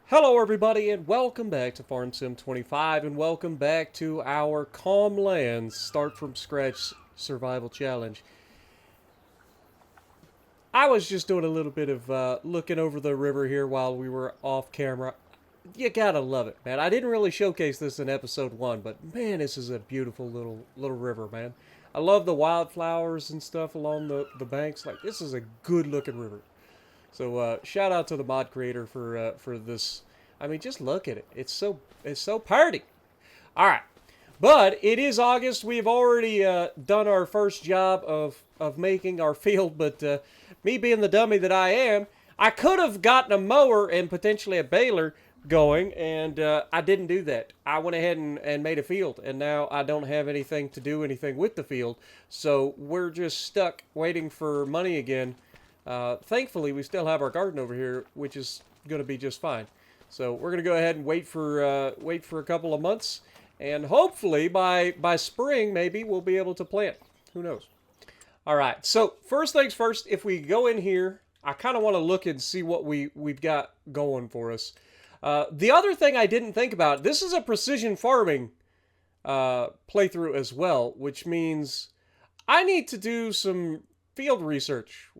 Hello everybody and welcome back to Farm Sim 25 and welcome back to our Calm Lands Start From Scratch Survival Challenge. I was just doing a little bit of looking over the river here while we were off camera. You gotta love it, man. I didn't really showcase this in episode 1, but man, this is a beautiful little river, man. I love the wildflowers and stuff along the banks. Like, this is a good looking river. So shout out to the mod creator for this. I mean, just look at it. It's so pretty. All right, but it is August. We've already done our first job of making our field. But me being the dummy that I am, I could have gotten a mower and potentially a baler going, and I didn't do that. I went ahead and made a field, and now I don't have anything to do anything with the field. So we're just stuck waiting for money again. Thankfully, we still have our garden over here, which is going to be just fine. So we're going to go ahead and wait for a couple of months, and hopefully by spring maybe we'll be able to plant. Who knows? All right. So first things first, if we go in here, I kind of want to look and see what we've got going for us. The other thing I didn't think about, this is a precision farming playthrough as well, which means I need to do some field research,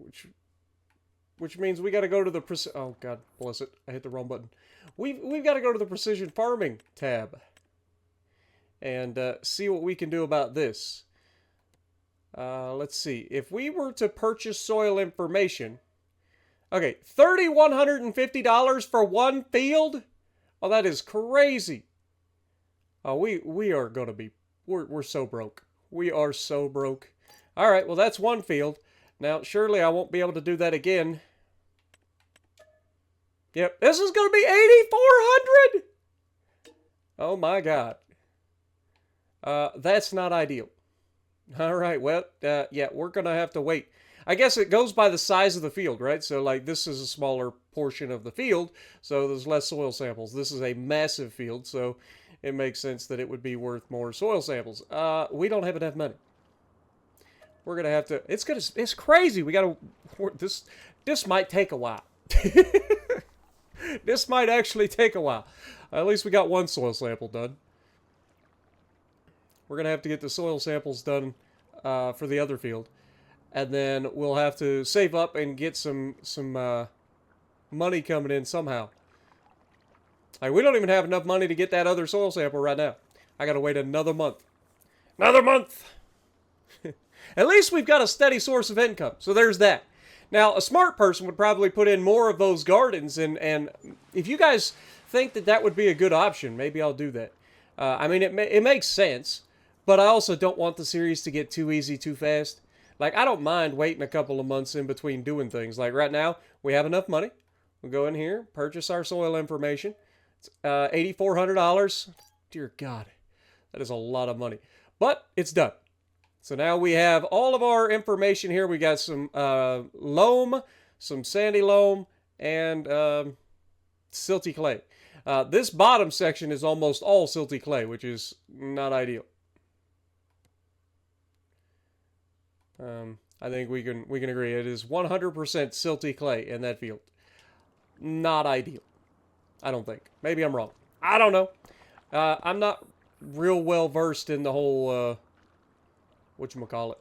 which means we got to go to the oh god bless it, I hit the wrong button. We've got to go to the precision farming tab and see what we can do about this. Let's see, if we were to purchase soil information. Okay, $3,150 for one field. Oh, that is crazy. Oh, we are gonna be we're so broke. We are so broke. All right, well that's one field. Now, surely I won't be able to do that again. Yep, this is going to be 8,400. Oh my god. That's not ideal. All right, well, yeah, we're going to have to wait. I guess it goes by the size of the field, right? So, like, this is a smaller portion of the field, so there's less soil samples. This is a massive field, so it makes sense that it would be worth more soil samples. We don't have enough money. We're gonna have to. It's crazy. We gotta. This might take a while. This might actually take a while. At least we got one soil sample done. We're gonna have to get the soil samples done for the other field, and then we'll have to save up and get some money coming in somehow. Like, we don't even have enough money to get that other soil sample right now. I gotta wait another month. Another month. At least we've got a steady source of income. So there's that. Now, a smart person would probably put in more of those gardens. And if you guys think that that would be a good option, maybe I'll do that. I mean, it makes sense. But I also don't want the series to get too easy too fast. Like, I don't mind waiting a couple of months in between doing things. Like, right now, we have enough money. We'll go in here, purchase our soil information. It's $8,400. Dear God, that is a lot of money. But it's done. So now we have all of our information here. We got some loam, some sandy loam, and silty clay. This bottom section is almost all silty clay, which is not ideal. I think we can agree it is 100% silty clay in that field. Not ideal. I don't think. Maybe I'm wrong. I don't know. I'm not real well versed in the whole whatchamacallit,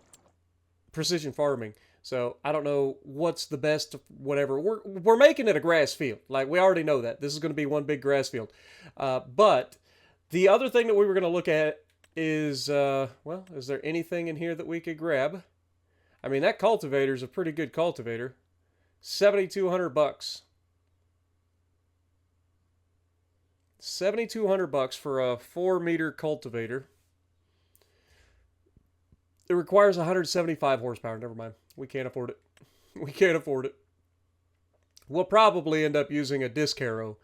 precision farming. So I don't know what's the best, whatever. We're making it a grass field. Like, we already know that. This is going to be one big grass field. But the other thing that we were going to look at is, well, is there anything in here that we could grab? I mean, that cultivator is a pretty good cultivator. $7,200. $7,200 for a 4-meter cultivator. It requires 175 horsepower. Never mind. We can't afford it. We can't afford it. We'll probably end up using a disc harrow,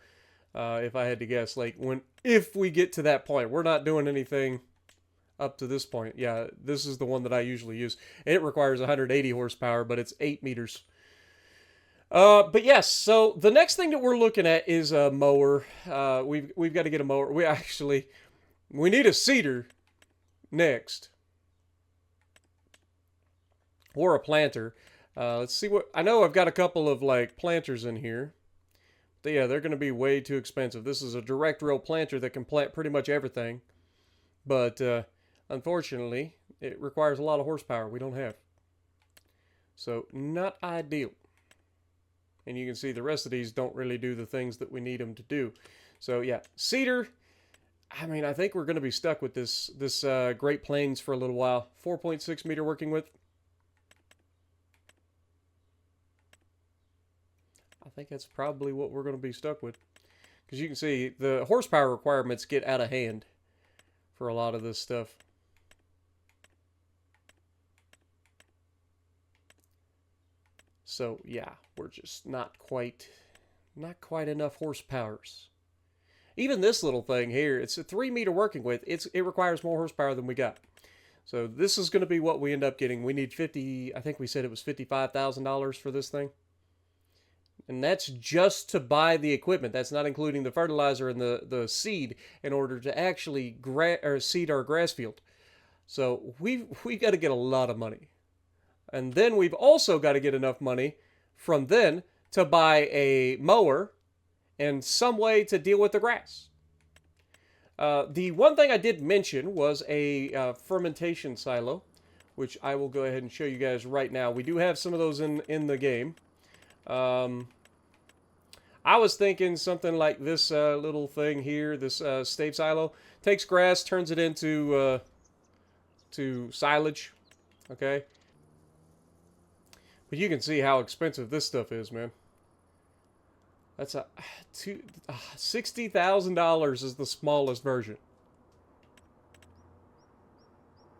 if I had to guess. Like, if we get to that point. We're not doing anything up to this point. Yeah, this is the one that I usually use. It requires 180 horsepower, but it's 8 meters. But yes, so the next thing that we're looking at is a mower. We've got to get a mower. We need a seeder next. Or a planter. Let's see what... I know I've got a couple of, like, planters in here. Yeah, they're going to be way too expensive. This is a direct row planter that can plant pretty much everything, but unfortunately, it requires a lot of horsepower we don't have. So, not ideal. And you can see the rest of these don't really do the things that we need them to do. So, yeah, cedar. I mean, I think we're going to be stuck with this Great Plains for a little while. 4.6 meter working width. I think that's probably what we're going to be stuck with. Because you can see the horsepower requirements get out of hand for a lot of this stuff. So yeah, we're just not quite enough horsepowers. Even this little thing here, it's a 3 meter working width. It requires more horsepower than we got. So this is going to be what we end up getting. We need 50. I think we said it was $55,000 for this thing. And that's just to buy the equipment. That's not including the fertilizer and the seed in order to actually seed our grass field. So we've got to get a lot of money. And then we've also got to get enough money from then to buy a mower and some way to deal with the grass. The one thing I did mention was a fermentation silo, which I will go ahead and show you guys right now. We do have some of those in the game. I was thinking something like this little thing here, this stave silo. Takes grass, turns it into to silage, okay? But you can see how expensive this stuff is, man. That's $60,000 is the smallest version.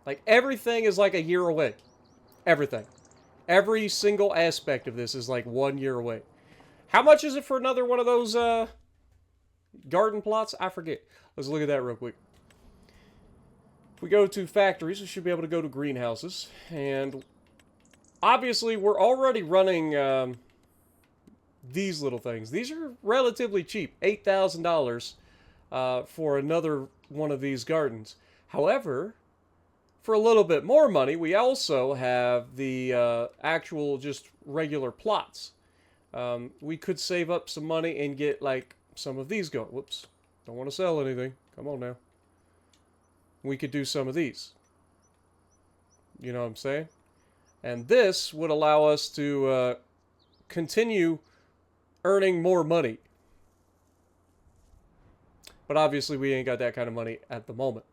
Like, everything is like a year away. Everything. Every single aspect of this is like 1 year away. How much is it for another one of those garden plots? I forget. Let's look at that real quick. If we go to factories, we should be able to go to greenhouses. And obviously, we're already running these little things. These are relatively cheap. $8,000 for another one of these gardens. However, for a little bit more money, we also have the actual just regular plots. We could save up some money and get like some of these going. Whoops. Don't want to sell anything. Come on now. We could do some of these. You know what I'm saying? And this would allow us to continue earning more money. But obviously we ain't got that kind of money at the moment.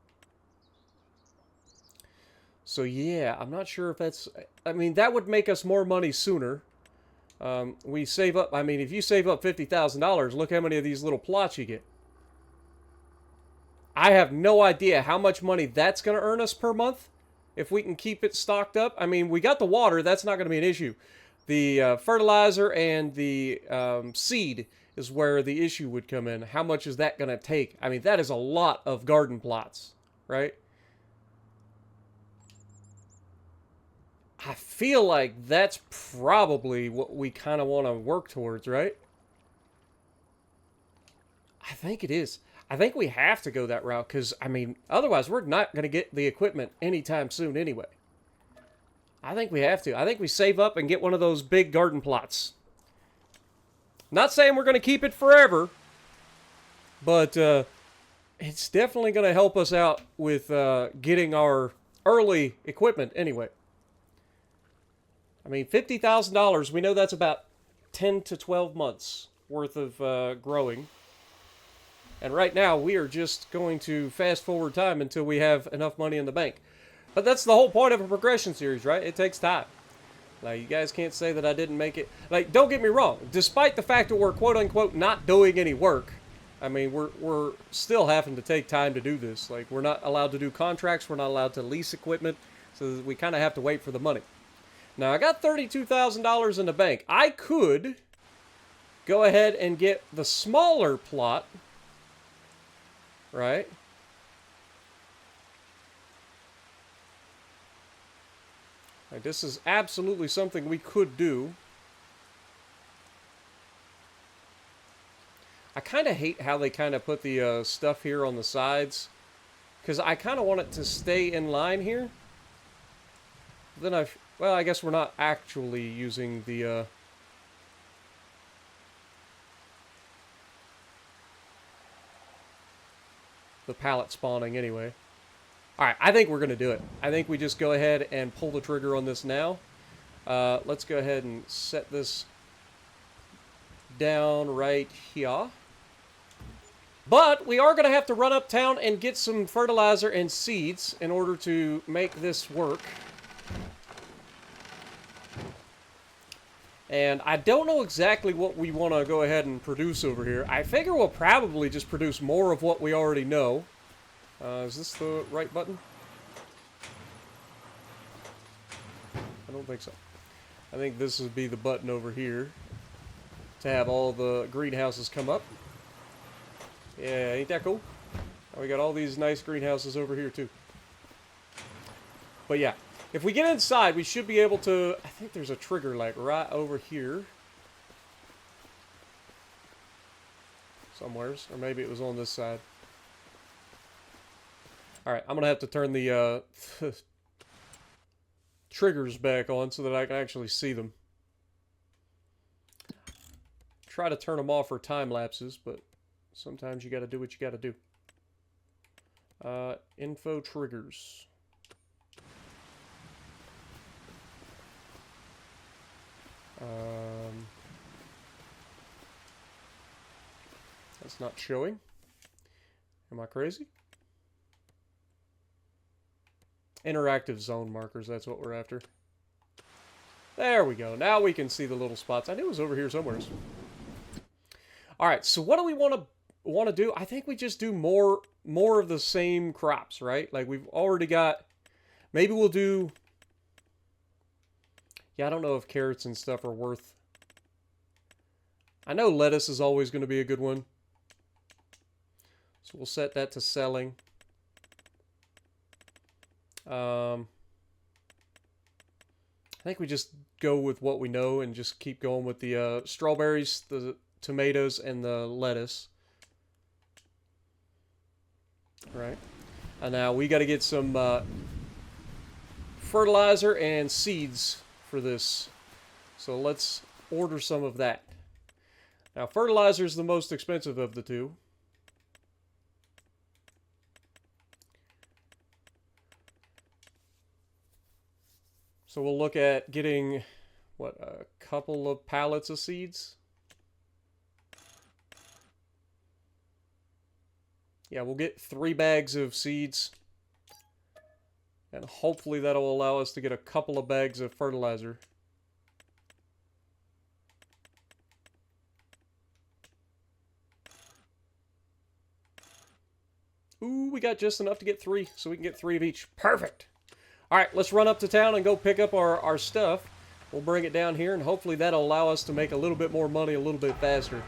So yeah, I'm not sure if that's... I mean, that would make us more money sooner. We save up... I mean, if you save up $50,000, look how many of these little plots you get. I have no idea how much money that's going to earn us per month if we can keep it stocked up. I mean, we got the water. That's not going to be an issue. The fertilizer and the seed is where the issue would come in. How much is that going to take? I mean, that is a lot of garden plots, right? I feel like that's probably what we kind of want to work towards, right? I think it is. I think we have to go that route because, I mean, otherwise we're not going to get the equipment anytime soon anyway. I think we have to. I think we save up and get one of those big garden plots. Not saying we're going to keep it forever, but it's definitely going to help us out with getting our early equipment anyway. I mean, $50,000, we know that's about 10 to 12 months worth of growing. And right now, we are just going to fast forward time until we have enough money in the bank. But that's the whole point of a progression series, right? It takes time. Like, you guys can't say that I didn't make it. Like, don't get me wrong. Despite the fact that we're quote-unquote not doing any work, I mean, we're still having to take time to do this. Like, we're not allowed to do contracts. We're not allowed to lease equipment. So we kind of have to wait for the money. Now, I got $32,000 in the bank. I could go ahead and get the smaller plot, right? Like, this is absolutely something we could do. I kind of hate how they kind of put the stuff here on the sides, because I kind of want it to stay in line here. Then well, I guess we're not actually using the the pallet spawning anyway. Alright, I think we're going to do it. I think we just go ahead and pull the trigger on this now. Let's go ahead and set this down right here. But we are going to have to run uptown and get some fertilizer and seeds in order to make this work. And I don't know exactly what we want to go ahead and produce over here. I figure we'll probably just produce more of what we already know. Is this the right button? I don't think so. I think this would be the button over here to have all the greenhouses come up. Yeah, ain't that cool? And we got all these nice greenhouses over here too. But yeah, if we get inside, we should be able to... I think there's a trigger like right over here. Somewheres. Or maybe it was on this side. Alright, I'm going to have to turn the triggers back on so that I can actually see them. Try to turn them off for time lapses, but sometimes you got to do what you got to do. Info triggers. That's not showing. Am I crazy? Interactive zone markers, that's what we're after. There we go. Now we can see the little spots. I knew it was over here somewhere. Alright, so what do we want to do? I think we just do more of the same crops, right? Like we've already got... Maybe we'll do... Yeah, I don't know if carrots and stuff are worth... I know lettuce is always going to be a good one. So we'll set that to selling. I think we just go with what we know and just keep going with the strawberries, the tomatoes, and the lettuce. Right. And now we got to get some fertilizer and seeds for this. So let's order some of that. Now fertilizer is the most expensive of the two. So we'll look at getting, what, a couple of pallets of seeds? Yeah, we'll get 3 bags of seeds. And hopefully that'll allow us to get a couple of bags of fertilizer. Ooh, we got just enough to get 3, so we can get 3 of each. Perfect! Alright, let's run up to town and go pick up our stuff. We'll bring it down here, and hopefully that'll allow us to make a little bit more money a little bit faster.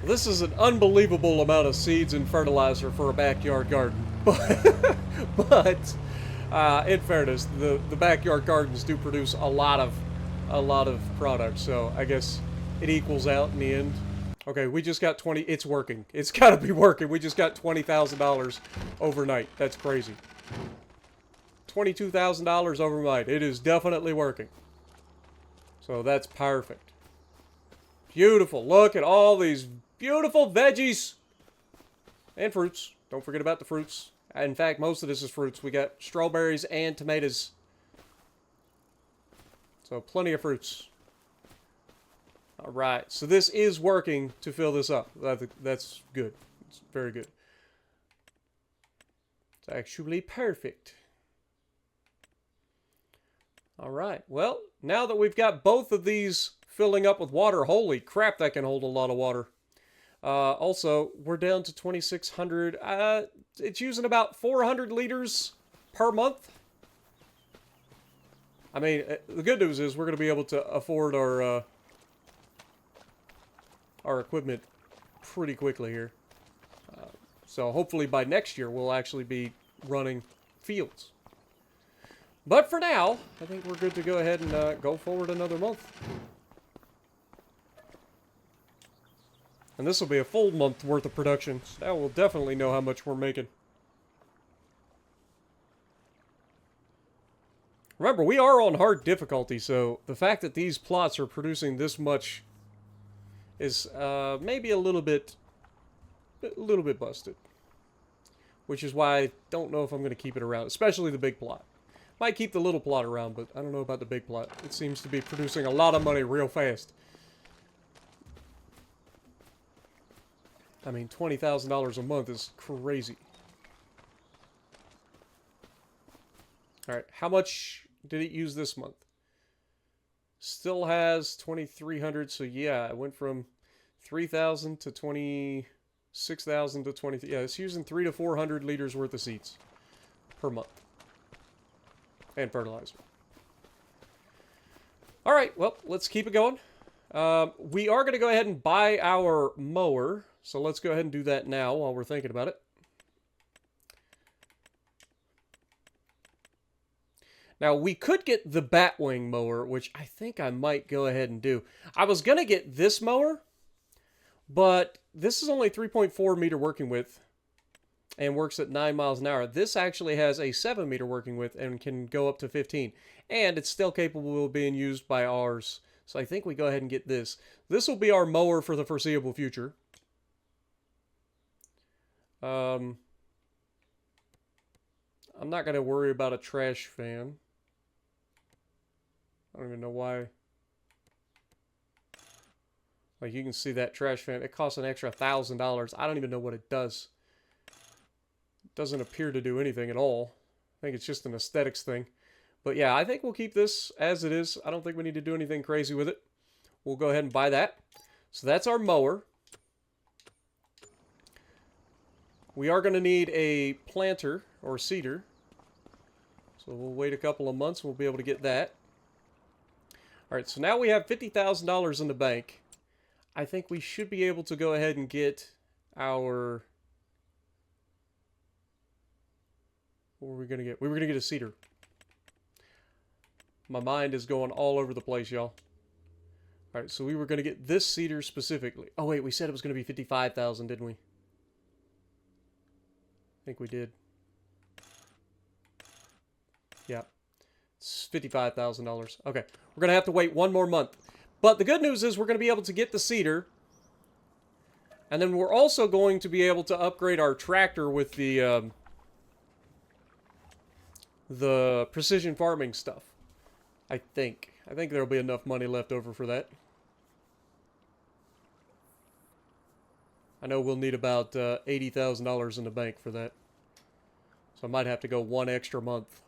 This is an unbelievable amount of seeds and fertilizer for a backyard garden. But in fairness, the backyard gardens do produce a lot of products, so I guess it equals out in the end. Okay, we just got 20... It's working. It's got to be working. We just got $20,000 overnight. That's crazy. $22,000 overnight. It is definitely working. So that's perfect. Beautiful. Look at all these beautiful veggies. And fruits. Don't forget about the fruits. In fact, most of this is fruits. We got strawberries and tomatoes. So plenty of fruits. Alright, so this is working to fill this up. That's good. It's very good. It's actually perfect. Alright, well, now that we've got both of these filling up with water, holy crap, that can hold a lot of water. Also, we're down to 2,600. It's using about 400 liters per month. I mean, the good news is we're going to be able to afford our equipment pretty quickly here. So hopefully by next year we'll actually be running fields. But for now, I think we're good to go ahead and go forward another month. And this will be a full month worth of production. So now we'll definitely know how much we're making. Remember, we are on hard difficulty, so the fact that these plots are producing this much is maybe a little bit busted. Which is why I don't know if I'm going to keep it around, especially the big plot. Might keep the little plot around, but I don't know about the big plot. It seems to be producing a lot of money real fast. I mean, $20,000 a month is crazy. Alright, how much did it use this month? Still has 2,300, so yeah, it went from 3,000 to 26,000 to 20. Yeah, it's using 300 to 400 liters worth of seeds per month. And fertilizer. Alright, well, let's keep it going. We are going to go ahead and buy our mower. So let's go ahead and do that now while we're thinking about it. Now, we could get the Batwing mower, which I think I might go ahead and do. I was going to get this mower, but this is only 3.4 meter working width and works at 9 miles an hour. This actually has a 7 meter working width and can go up to 15. And it's still capable of being used by ours. So I think we go ahead and get this. This will be our mower for the foreseeable future. I'm not going to worry about a trash fan. I don't even know why. Like, you can see that trash fan. It costs an extra $1,000. I don't even know what it does. It doesn't appear to do anything at all. I think it's just an aesthetics thing. But yeah, I think we'll keep this as it is. I don't think we need to do anything crazy with it. We'll go ahead and buy that. So that's our mower. We are going to need a planter or seeder. So we'll wait a couple of months. We'll be able to get that. Alright, so now we have $50,000 in the bank. I think we should be able to go ahead and get our... What were we going to get? We were going to get a seeder. My mind is going all over the place, y'all. Alright, so we were going to get this seeder specifically. Oh, wait, we said it was going to be $55,000, didn't we? I think we did. Yeah. It's $55,000. Okay. We're going to have to wait one more month. But the good news is we're going to be able to get the seeder. And then we're also going to be able to upgrade our tractor with the precision farming stuff. I think. I think there'll be enough money left over for that. I know we'll need about $80,000 in the bank for that. So I might have to go one extra month.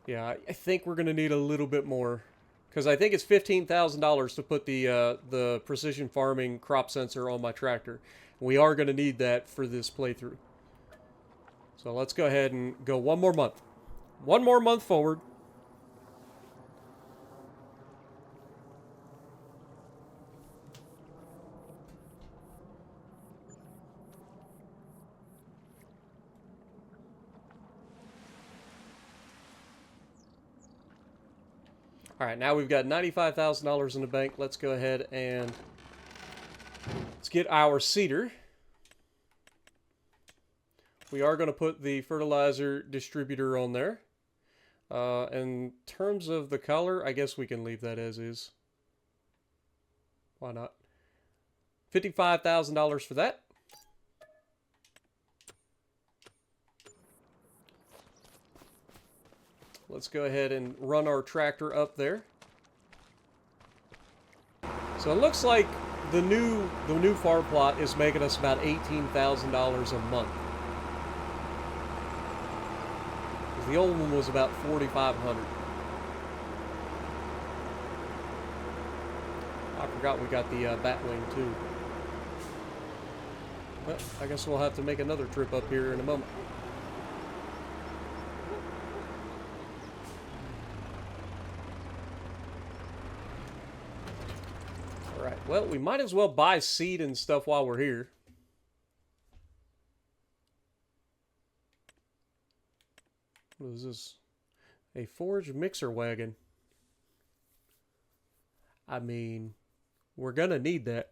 Yeah, I think we're going to need a little bit more. Because I think it's $15,000 to put the precision farming crop sensor on my tractor. We are going to need that for this playthrough. So let's go ahead and go one more month. One more month forward. Alright, now we've got $95,000 in the bank. Let's go ahead and let's get our seeder. We are going to put the fertilizer distributor on there. In terms of the color, I guess we can leave that as is. Why not? $55,000 for that. Let's go ahead and run our tractor up there. So it looks like the new farm plot is making us about $18,000 a month. The old one was about $4,500. I forgot we got the Batwing too. Well, I guess we'll have to make another trip up here in a moment. Alright, well, we might as well buy seed and stuff while we're here. What is this? A forage mixer wagon. I mean, we're gonna need that.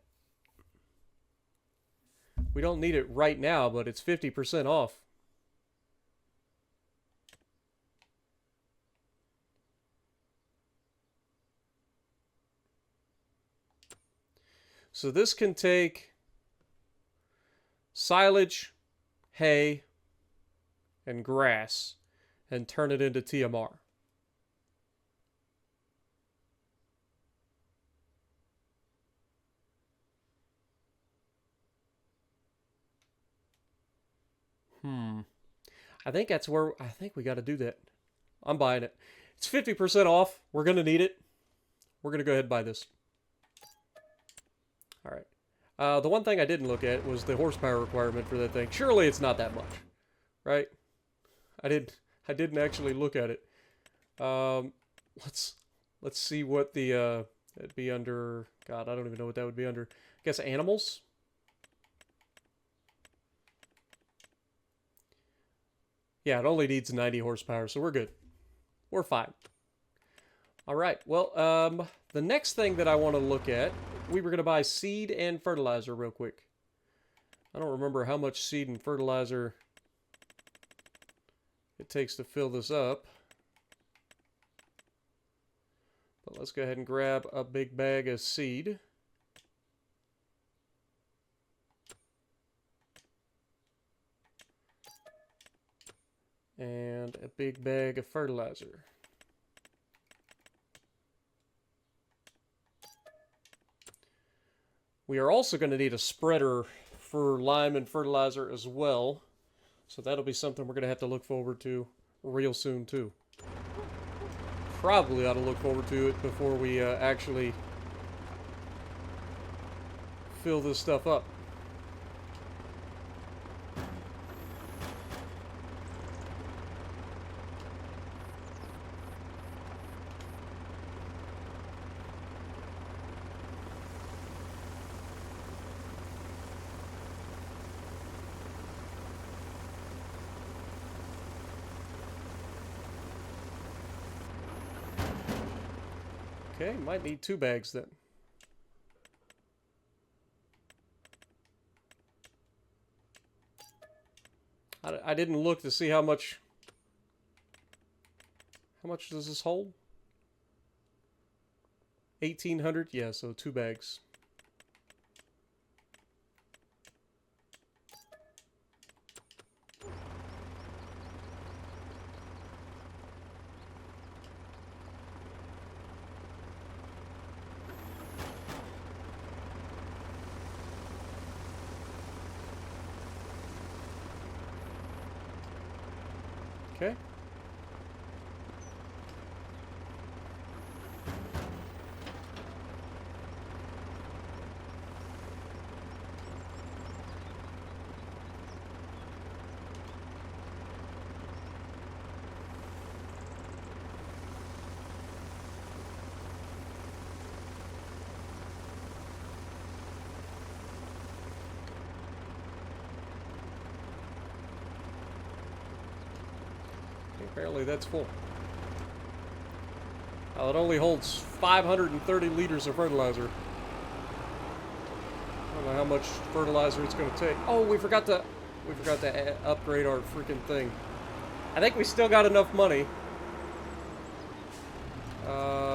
We don't need it right now, but it's 50% off. So this can take silage, hay, and grass and turn it into TMR. I think that's where I think we got to do that. I'm buying it. It's 50% off. We're going to need it. We're going to go ahead and buy this. All right. The one thing I didn't look at was the horsepower requirement for that thing. Surely it's not that much, right? I didn't actually look at it. Let's see what the it'd be under. God, I don't even know what that would be under. I guess animals. Yeah, it only needs 90 horsepower, so we're good. We're fine. All right. Well, the next thing that I want to look at, we were going to buy seed and fertilizer real quick. I don't remember how much seed and fertilizer it takes to fill this up. But let's go ahead and grab a big bag of seed. And a big bag of fertilizer. We are also going to need a spreader for lime and fertilizer as well. So that'll be something we're going to have to look forward to real soon too. Probably ought to look forward to it before we actually fill this stuff up. Okay, might need 2 bags then. I didn't look to see how much does this hold? 1,800? Yeah, so 2 bags. Okay. Apparently that's full. Well, it only holds 530 liters of fertilizer. I don't know how much fertilizer it's going to take. Oh, we forgot to upgrade our freaking thing. I think we still got enough money.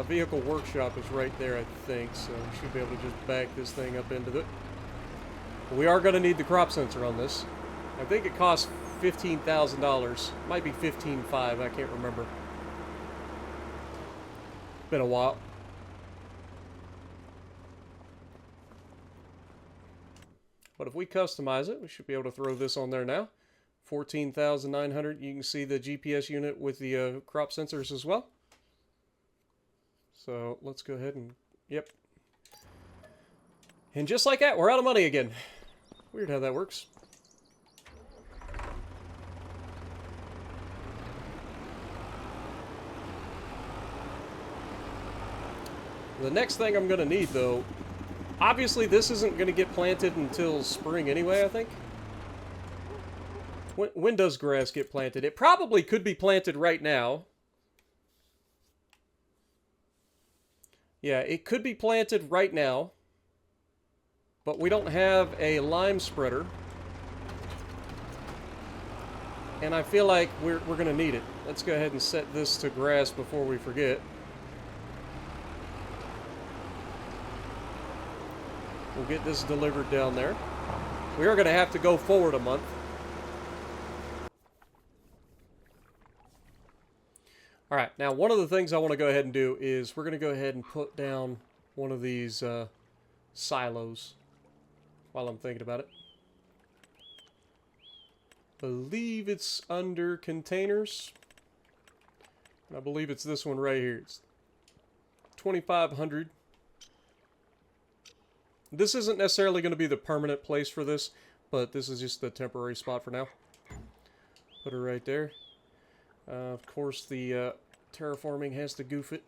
Vehicle workshop is right there, I think, so we should be able to just back this thing up into it. We are going to need the crop sensor on this. I think it costs $15,000. Might be $15,500, I can't remember. Been a while. But if we customize it, we should be able to throw this on there now. 14,900. You can see the GPS unit with the crop sensors as well. So let's go ahead and, yep. And just like that, we're out of money again. Weird how that works. The next thing I'm going to need, though, obviously this isn't going to get planted until spring anyway, I think. When does grass get planted? It probably could be planted right now. Yeah, it could be planted right now. But we don't have a lime spreader. And I feel like we're going to need it. Let's go ahead and set this to grass before we forget. We'll get this delivered down there. We are going to have to go forward a month. Alright, now one of the things I want to go ahead and do is we're going to go ahead and put down one of these silos while I'm thinking about it. Believe it's under containers. I believe it's this one right here. It's 2,500. This isn't necessarily going to be the permanent place for this, but this is just the temporary spot for now. Put her right there. Of course, the terraforming has to goof it.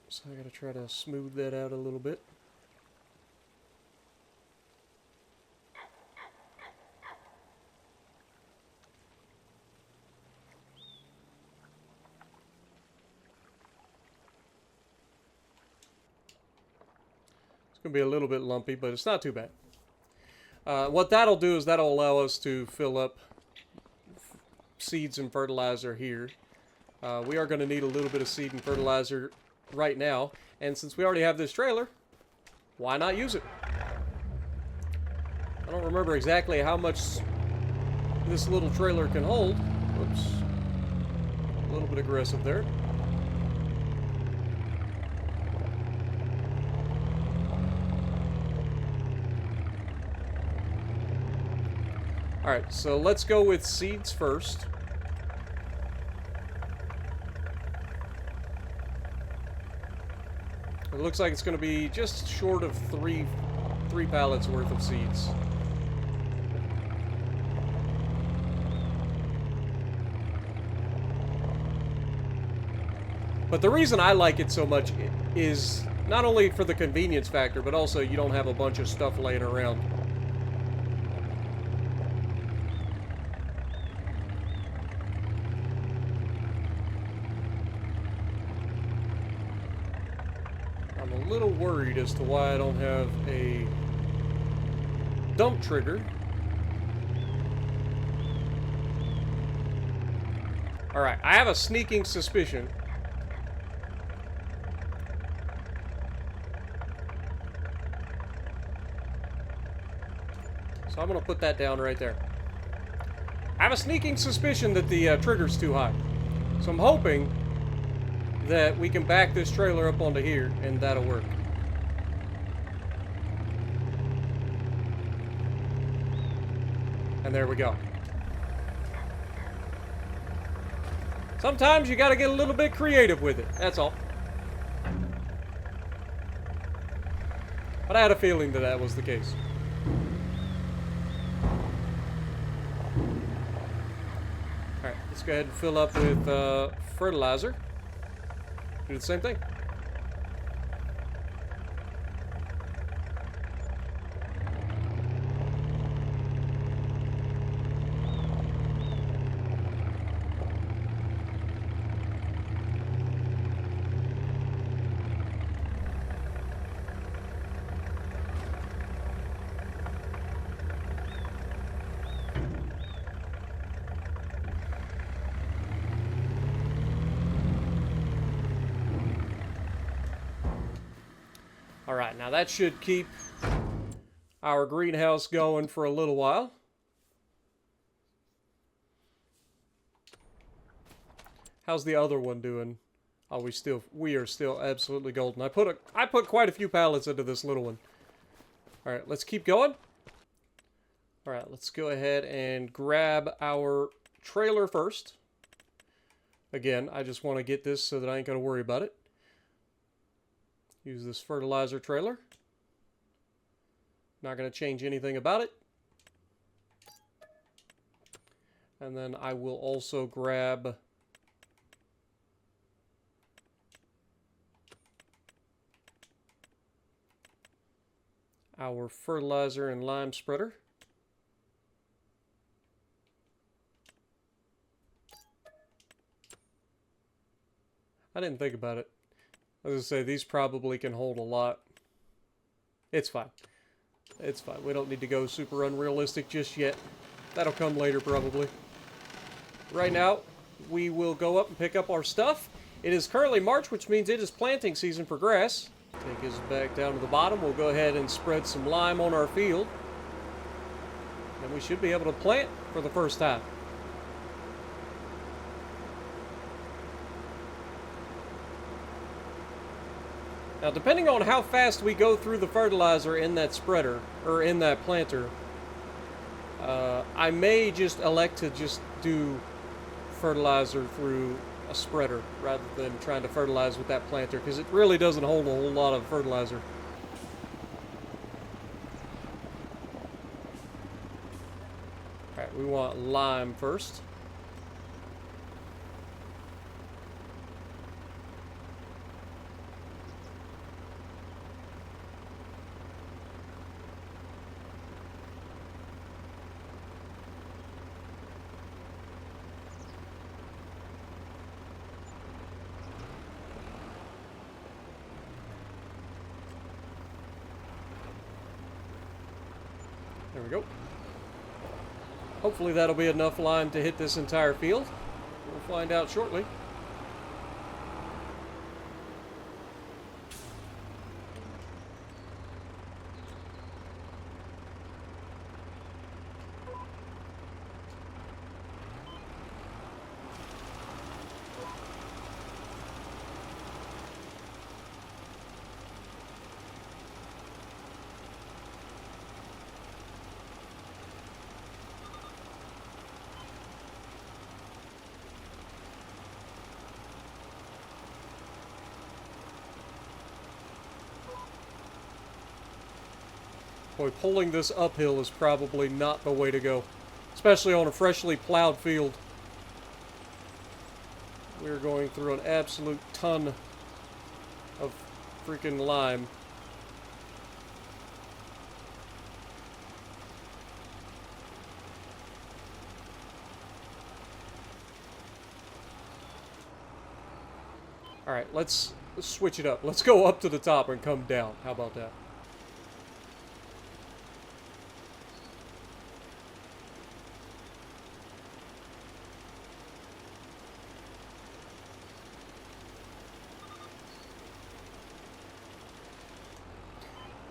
So I gotta try to smooth that out a little bit. It's gonna be a little bit lumpy, but it's not too bad. What that'll do is that'll allow us to fill up seeds and fertilizer here. We are going to need a little bit of seed and fertilizer right now, and since we already have this trailer, why not use it? I don't remember exactly how much this little trailer can hold. Whoops. A little bit aggressive there. Alright, so let's go with seeds first. It looks like it's going to be just short of three pallets worth of seeds. But the reason I like it so much is not only for the convenience factor, but also you don't have a bunch of stuff laying around. I'm a little worried as to why I don't have a dump trigger. Alright, I have a sneaking suspicion. So I'm going to put that down right there. I have a sneaking suspicion that the trigger's too high. So I'm hoping that we can back this trailer up onto here, and that'll work. And there we go. Sometimes you gotta get a little bit creative with it, that's all. But I had a feeling that that was the case. Alright, let's go ahead and fill up with fertilizer. Do the same thing. Alright, now that should keep our greenhouse going for a little while. How's the other one doing? Oh, we are still absolutely golden. I put quite a few pallets into this little one. Alright, let's keep going. Alright, let's go ahead and grab our trailer first. Again, I just want to get this so that I ain't got to worry about it. Use this fertilizer trailer. Not going to change anything about it. And then I will also grab our fertilizer and lime spreader. I didn't think about it. I was going to say, these probably can hold a lot. It's fine. It's fine. We don't need to go super unrealistic just yet. That'll come later, probably. Right now, we will go up and pick up our stuff. It is currently March, which means it is planting season for grass. Take us back down to the bottom. We'll go ahead and spread some lime on our field. And we should be able to plant for the first time. Now, depending on how fast we go through the fertilizer in that spreader, or in that planter, I may just elect to just do fertilizer through a spreader rather than trying to fertilize with that planter, because it really doesn't hold a whole lot of fertilizer. Alright, we want lime first. There we go. Hopefully that'll be enough lime to hit this entire field. We'll find out shortly. Boy, pulling this uphill is probably not the way to go, especially on a freshly plowed field. We're going through an absolute ton of freaking lime. All right, let's switch it up. Let's go up to the top and come down. How about that?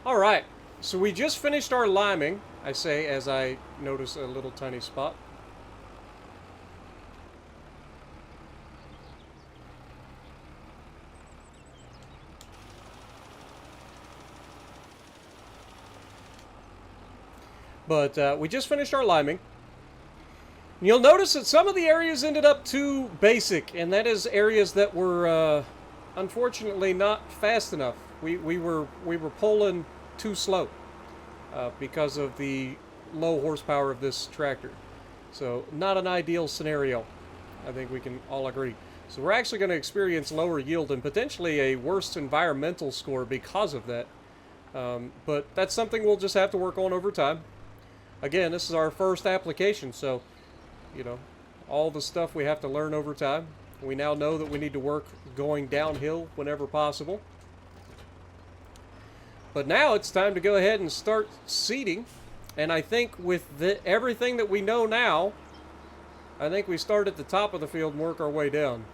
Alright, so we just finished our liming, I say, as I notice a little tiny spot. But we just finished our liming. You'll notice that some of the areas ended up too basic, and that is areas that were unfortunately not fast enough. We were pulling too slow because of the low horsepower of this tractor. So not an ideal scenario. I think we can all agree. So we're actually going to experience lower yield and potentially a worse environmental score because of that. But that's something we'll just have to work on over time. Again, this is our first application, so you know, all the stuff we have to learn over time. We now know that we need to work going downhill whenever possible. But now it's time to go ahead and start seeding. And I think with everything that we know now, I think we start at the top of the field and work our way down.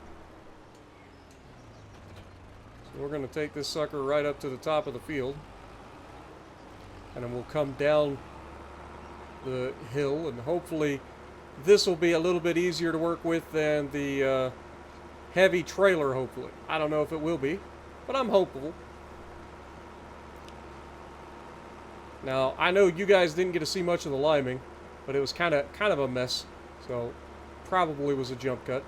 So we're going to take this sucker right up to the top of the field. And then we'll come down the hill, and hopefully this will be a little bit easier to work with than the heavy trailer, hopefully. I don't know if it will be, but I'm hopeful. Now, I know you guys didn't get to see much of the liming, but it was kind of a mess, so probably was a jump cut.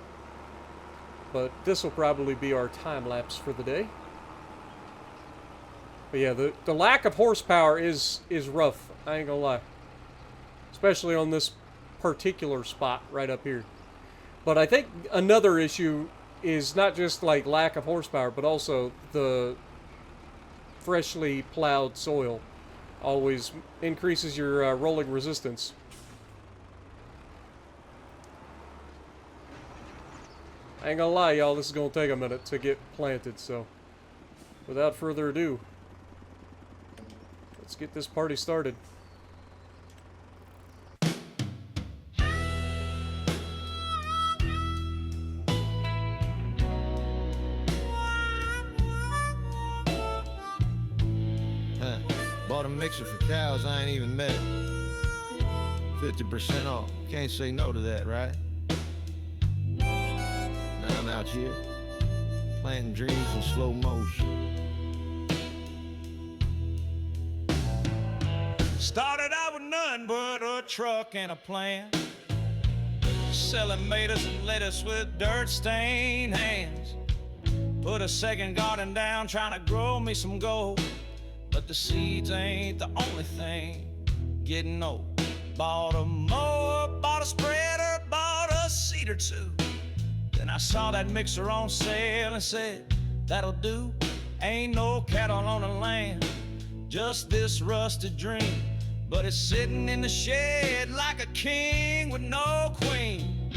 But this will probably be our time lapse for the day. But yeah, the lack of horsepower is rough, I ain't gonna lie. Especially on this particular spot right up here. But I think another issue is not just like lack of horsepower, but also the freshly plowed soil always increases your rolling resistance. I ain't gonna lie, y'all, this is gonna take a minute to get planted, so without further ado, let's get this party started. Bought a mixer for cows I ain't even met. 50% off. Can't say no to that, right? Now I'm out here, planting dreams in slow motion. Started out with none but a truck and a plan, selling tomatoes and lettuce with dirt-stained hands. Put a second garden down trying to grow me some gold, but the seeds ain't the only thing getting old. Bought a mower, bought a spreader, bought a seed or two. Then I saw that mixer on sale and said, that'll do. Ain't no cattle on the land, just this rusted dream. But it's sitting in the shed like a king with no queen.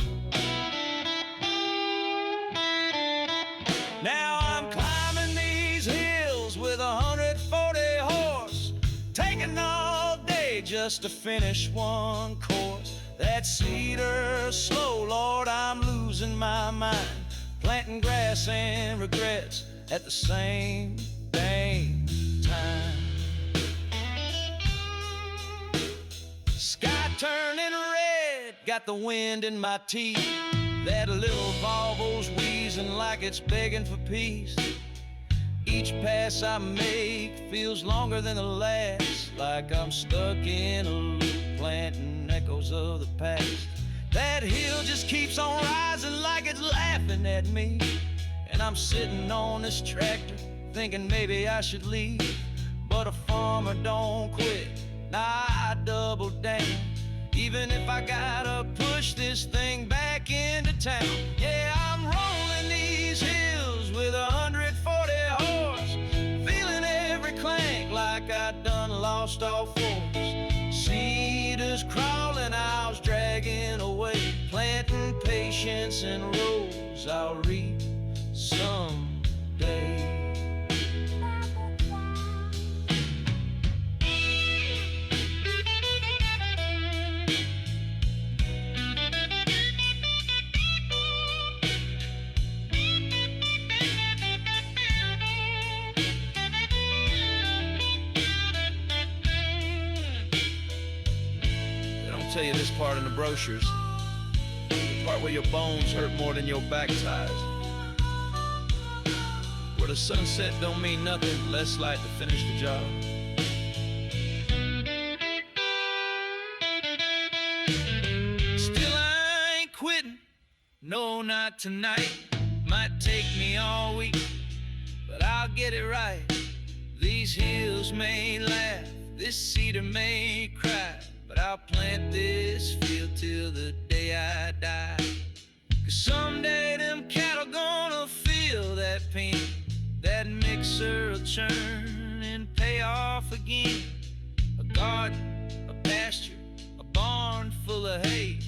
Now I'm climbing these hills with 140 horse, taking all day just to finish one course. That cedar slow, Lord, I'm losing my mind, planting grass and regrets at the same dang time. Sky turning red, got the wind in my teeth. That little Volvo's wheezing like it's begging for peace. Each pass I make feels longer than the last, like I'm stuck in a loop, planting echoes of the past. That hill just keeps on rising like it's laughing at me, and I'm sitting on this tractor thinking maybe I should leave. But a farmer don't quit, nah, I double down, even if I gotta push this thing back into town. Yeah, I'm rolling these hills with 140 horse, feeling every clank like I done lost all force. Cedars crawling, I was dragging away, planting patience in rows I'll reap someday. Tell you this part in the brochures, the part where your bones hurt more than your back ties, where the sunset don't mean nothing, less light to finish the job. Still I ain't quitting, no, not tonight. Might take me all week, but I'll get it right. These hills may laugh, this cedar may cry, but I'll plant this field till the day I die. 'Cause someday them cattle gonna feel that pain. That mixer will churn and pay off again. A garden, a pasture, a barn full of hay.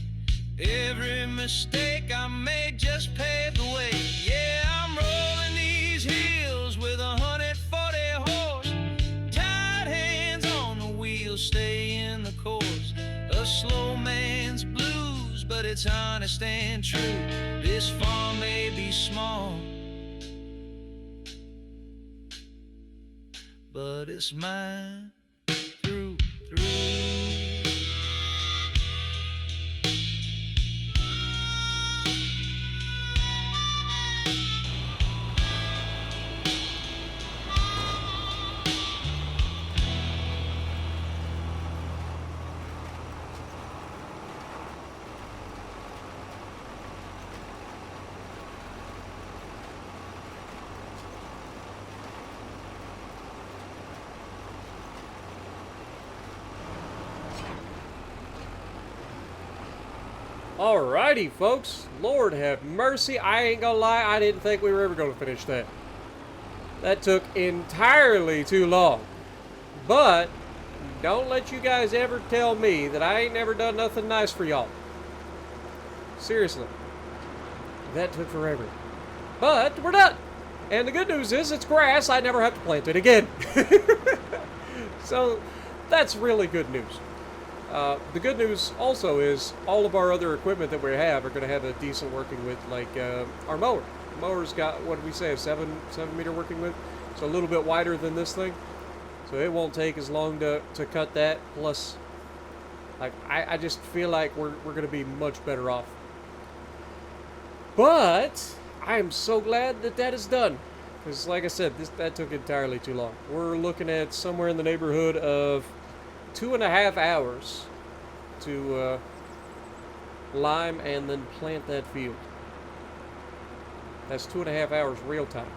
Every mistake I made just paved the way. Yeah, I'm rolling these hills with 140 horse. Tight hands on the wheel, stay in the course. A slow man's blues, but it's honest and true. This farm may be small, but it's mine through. Alrighty, folks. Lord have mercy. I ain't gonna lie, I didn't think we were ever gonna finish that. That took entirely too long. But don't let you guys ever tell me that I ain't never done nothing nice for y'all. Seriously. That took forever. But we're done. And the good news is it's grass. I never have to plant it again. So that's really good news. The good news also is all of our other equipment that we have are going to have a decent working width, like our mower. The mower's got, what did we say, a 7 meter working width? So a little bit wider than this thing. So it won't take as long to cut that. Plus, like, I just feel like we're going to be much better off. But I am so glad that that is done. Because, like I said, that took entirely too long. We're looking at somewhere in the neighborhood of 2.5 hours to lime and then plant that field. That's 2.5 hours real time.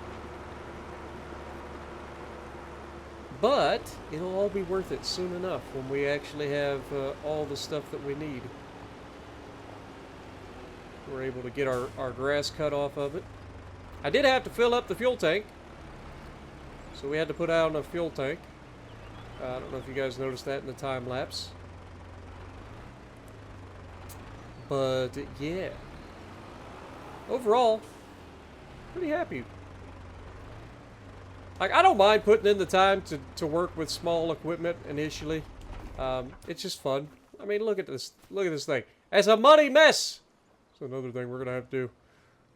But it'll all be worth it soon enough when we actually have all the stuff that we need. We're able to get our grass cut off of it. I did have to fill up the fuel tank. So we had to put out a fuel tank. I don't know if you guys noticed that in the time lapse. But yeah. Overall, pretty happy. Like, I don't mind putting in the time to work with small equipment initially. It's just fun. I mean, look at this. Look at this thing. It's a muddy mess. That's another thing we're going to have to do.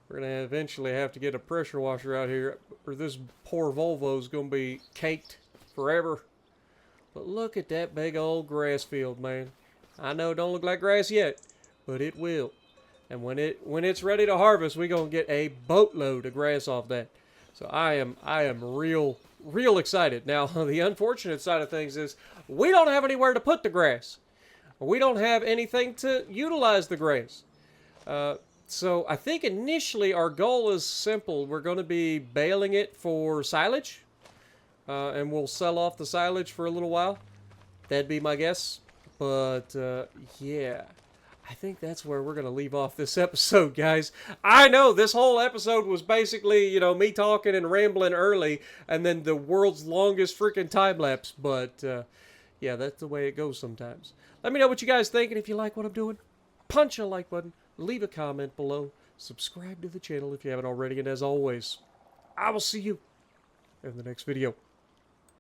We're going to eventually have to get a pressure washer out here, or this poor Volvo's going to be caked forever. But look at that big old grass field, man. I know it don't look like grass yet, but it will. And when it's ready to harvest, we're going to get a boatload of grass off that. So I am real excited. Now, the unfortunate side of things is we don't have anywhere to put the grass. We don't have anything to utilize the grass. So I think initially our goal is simple. We're going to be baling it for silage. And we'll sell off the silage for a little while. That'd be my guess. But, yeah. I think that's where we're going to leave off this episode, guys. I know this whole episode was basically, you know, me talking and rambling early, and then the world's longest freaking time lapse. But, yeah, that's the way it goes sometimes. Let me know what you guys think, and if you like what I'm doing, punch a like button, leave a comment below, subscribe to the channel if you haven't already, and as always, I will see you in the next video.